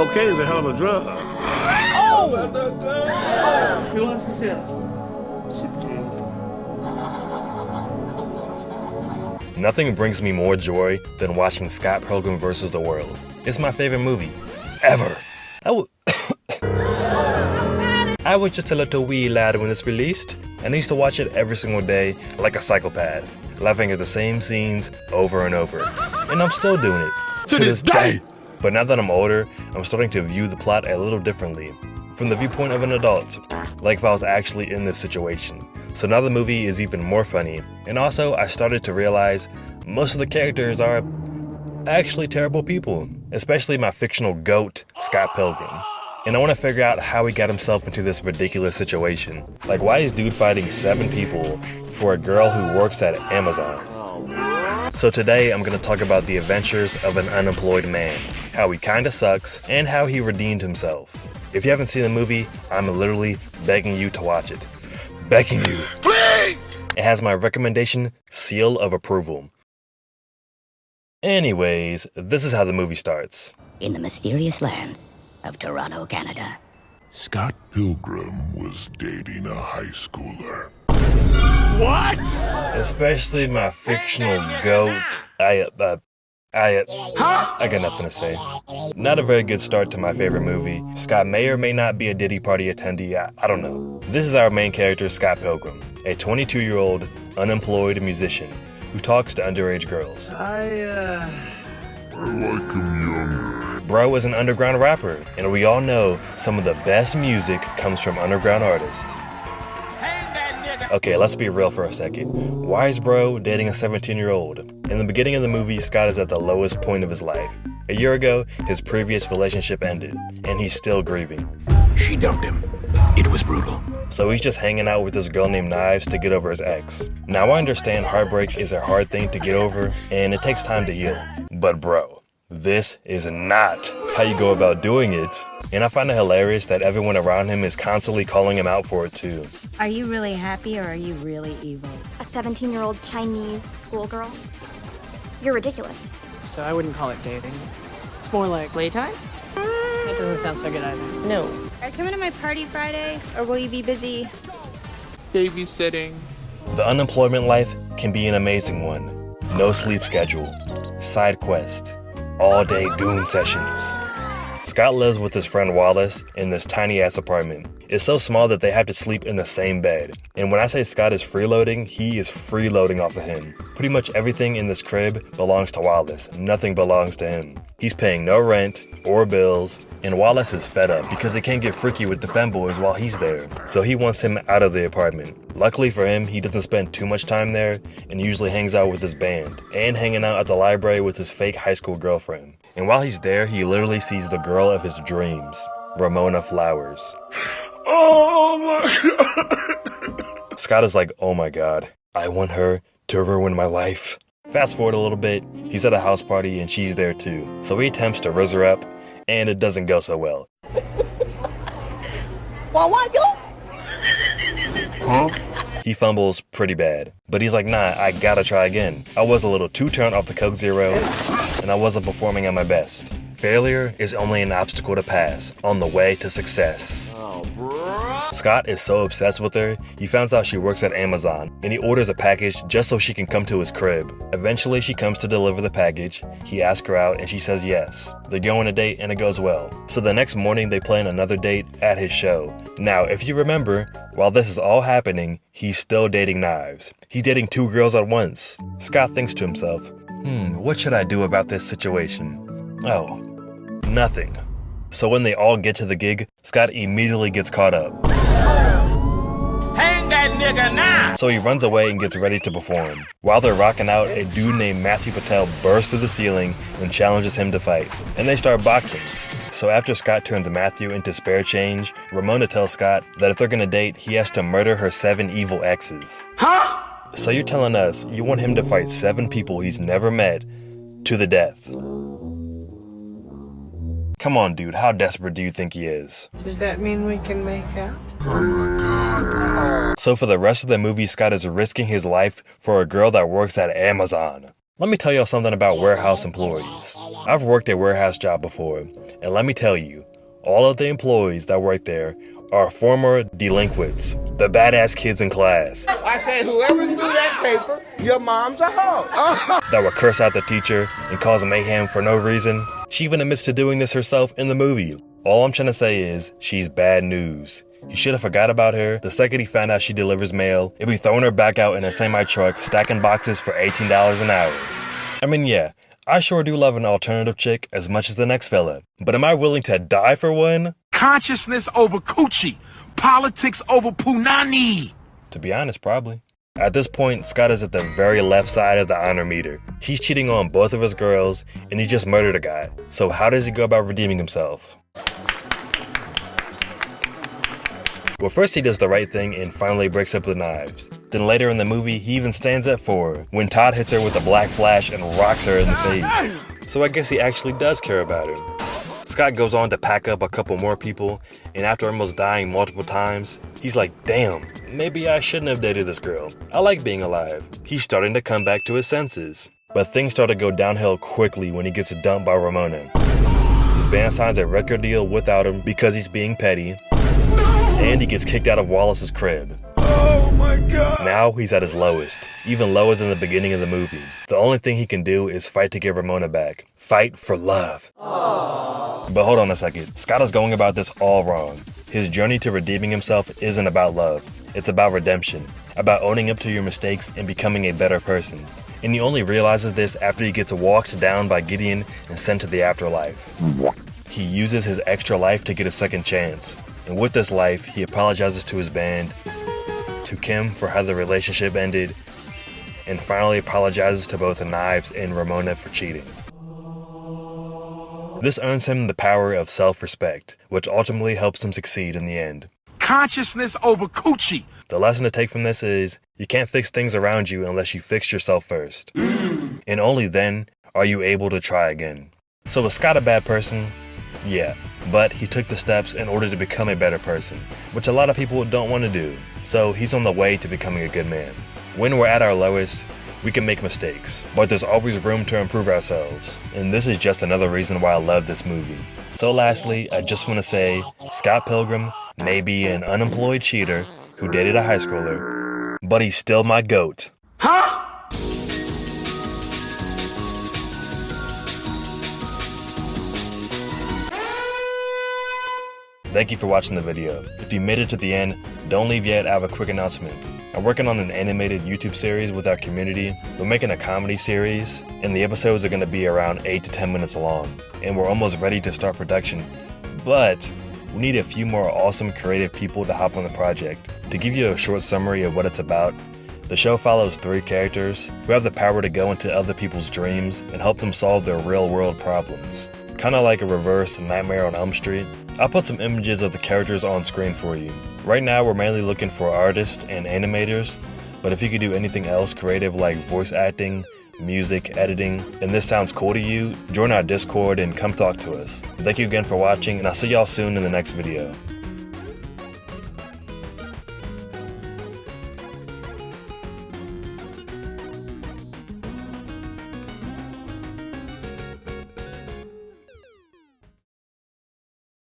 Cocaine is a hell of a drug. Oh! Who wants to sip? Nothing brings me more joy than watching Scott Pilgrim vs. the World. It's my favorite movie, ever. I was just a little wee lad when it's released, and I used to watch it every single day like a psychopath, laughing at the same scenes over and over. And I'm still doing it. To this day! But now that I'm older, I'm starting to view the plot a little differently, from the viewpoint of an adult, like if I was actually in this situation. So now the movie is even more funny, and also I started to realize most of the characters are actually terrible people, especially my fictional goat, Scott Pilgrim. And I want to figure out how he got himself into this ridiculous situation. Like, why is dude fighting 7 people for a girl who works at Amazon? So today I'm going to talk about the adventures of an unemployed man, how he kinda sucks, and how he redeemed himself. If you haven't seen the movie, I'm literally begging you to watch it. Begging you. Please! It has my recommendation seal of approval. Anyways, this is how the movie starts. In the mysterious land of Toronto, Canada. Scott Pilgrim was dating a high schooler. What? Especially my fictional goat. I got nothing to say. Not a very good start to my favorite movie. Scott may or may not be a Diddy party attendee, I don't know. This is our main character, Scott Pilgrim, a 22-year-old unemployed musician who talks to underage girls. I like him younger. Bro is an underground rapper, and we all know some of the best music comes from underground artists. Okay, let's be real for a second. Why is bro dating a 17-year-old? In the beginning of the movie, Scott is at the lowest point of his life. A year ago, his previous relationship ended, and he's still grieving. She dumped him. It was brutal. So he's just hanging out with this girl named Knives to get over his ex. Now I understand heartbreak is a hard thing to get over, and it takes time to heal. But bro, this is not how you go about doing it. And I find it hilarious that everyone around him is constantly calling him out for it too. Are you really happy or are you really evil? A 17-year-old Chinese schoolgirl? You're ridiculous. So I wouldn't call it dating. It's more like playtime? That doesn't sound so good either. No. Are you coming to my party Friday, or will you be busy babysitting? The unemployment life can be an amazing one. No sleep schedule, side quest, all-day goon sessions. Scott lives with his friend Wallace in this tiny-ass apartment. It's so small that they have to sleep in the same bed. And when I say Scott is freeloading, he is freeloading off of him. Pretty much everything in this crib belongs to Wallace. Nothing belongs to him. He's paying no rent or bills, and Wallace is fed up because they can't get freaky with the femboys while he's there. So he wants him out of the apartment. Luckily for him, he doesn't spend too much time there and usually hangs out with his band and hanging out at the library with his fake high school girlfriend. And while he's there, he literally sees the girl of his dreams, Ramona Flowers. Oh my God. Scott is like, oh my God, I want her to ruin my life. Fast forward a little bit, he's at a house party and she's there too. So he attempts to rizz her up, and it doesn't go so well. Huh? He fumbles pretty bad, but he's like, nah, I gotta try again. I was a little too turned off the Coke Zero, and I wasn't performing at my best. Failure is only an obstacle to pass on the way to success. Scott is so obsessed with her, he finds out she works at Amazon, and he orders a package just so she can come to his crib. Eventually, she comes to deliver the package. He asks her out, and she says yes. They go on a date, and it goes well. So the next morning, they plan another date at his show. Now, if you remember, while this is all happening, he's still dating Knives. He's dating 2 girls at once. Scott thinks to himself, what should I do about this situation? Oh, nothing. So when they all get to the gig, Scott immediately gets caught up. Hang that nigga now! So he runs away and gets ready to perform. While they're rocking out, a dude named Matthew Patel bursts through the ceiling and challenges him to fight. And they start boxing. So after Scott turns Matthew into spare change, Ramona tells Scott that if they're gonna date, he has to murder her 7 evil exes. Huh? So you're telling us you want him to fight 7 people he's never met to the death? Come on, dude, how desperate do you think he is? Does that mean we can make out? So for the rest of the movie, Scott is risking his life for a girl that works at Amazon. Let me tell y'all something about warehouse employees. I've worked a warehouse job before, and let me tell you, all of the employees that work there are former delinquents, the badass kids in class. I said, whoever threw that paper, your mom's a hoe. That would curse out the teacher and cause mayhem for no reason. She even admits to doing this herself in the movie. All I'm trying to say is, she's bad news. He should have forgot about her the second he found out she delivers mail and be throwing her back out in a semi-truck, stacking boxes for $18 an hour. I mean, yeah, I sure do love an alternative chick as much as the next fella, but am I willing to die for one? Consciousness over coochie. Politics over punani. To be honest, probably. At this point, Scott is at the very left side of the honor meter. He's cheating on both of his girls, and he just murdered a guy. So how does he go about redeeming himself? Well, first he does the right thing and finally breaks up the knives. Then later in the movie, he even stands up for her when Todd hits her with a black flash and rocks her in the face. So I guess he actually does care about her. Scott goes on to pack up a couple more people, and after almost dying multiple times, he's like, damn, maybe I shouldn't have dated this girl. I like being alive. He's starting to come back to his senses. But things start to go downhill quickly when he gets dumped by Ramona. His band signs a record deal without him because he's being petty, and he gets kicked out of Wallace's crib. Oh my God. Now he's at his lowest, even lower than the beginning of the movie. The only thing he can do is fight to get Ramona back. Fight for love. Aww. But hold on a second, Scott is going about this all wrong. His journey to redeeming himself isn't about love. It's about redemption, about owning up to your mistakes and becoming a better person. And he only realizes this after he gets walked down by Gideon and sent to the afterlife. He uses his extra life to get a second chance. And with this life, he apologizes to his band, to Kim for how the relationship ended, and finally apologizes to both the Knives and Ramona for cheating. This earns him the power of self-respect, which ultimately helps him succeed in the end. Consciousness over coochie. The lesson to take from this is, you can't fix things around you unless you fix yourself first. And only then are you able to try again. So was Scott a bad person? Yeah, but he took the steps in order to become a better person, which a lot of people don't want to do. So he's on the way to becoming a good man. When we're at our lowest, we can make mistakes, but there's always room to improve ourselves. And this is just another reason why I love this movie. So lastly, I just want to say, Scott Pilgrim may be an unemployed cheater who dated a high schooler, but he's still my GOAT. Huh? Thank you for watching the video. If you made it to the end, don't leave yet, I have a quick announcement. I'm working on an animated YouTube series with our community. We're making a comedy series, and the episodes are going to be around 8 to 10 minutes long. And we're almost ready to start production. But we need a few more awesome creative people to hop on the project. To give you a short summary of what it's about, the show follows 3 characters who have the power to go into other people's dreams and help them solve their real-world problems. Kinda like a reverse Nightmare on Elm Street. I'll put some images of the characters on screen for you. Right now we're mainly looking for artists and animators, but if you could do anything else creative like voice acting, music, editing, and this sounds cool to you, join our Discord and come talk to us. Thank you again for watching, and I'll see y'all soon in the next video.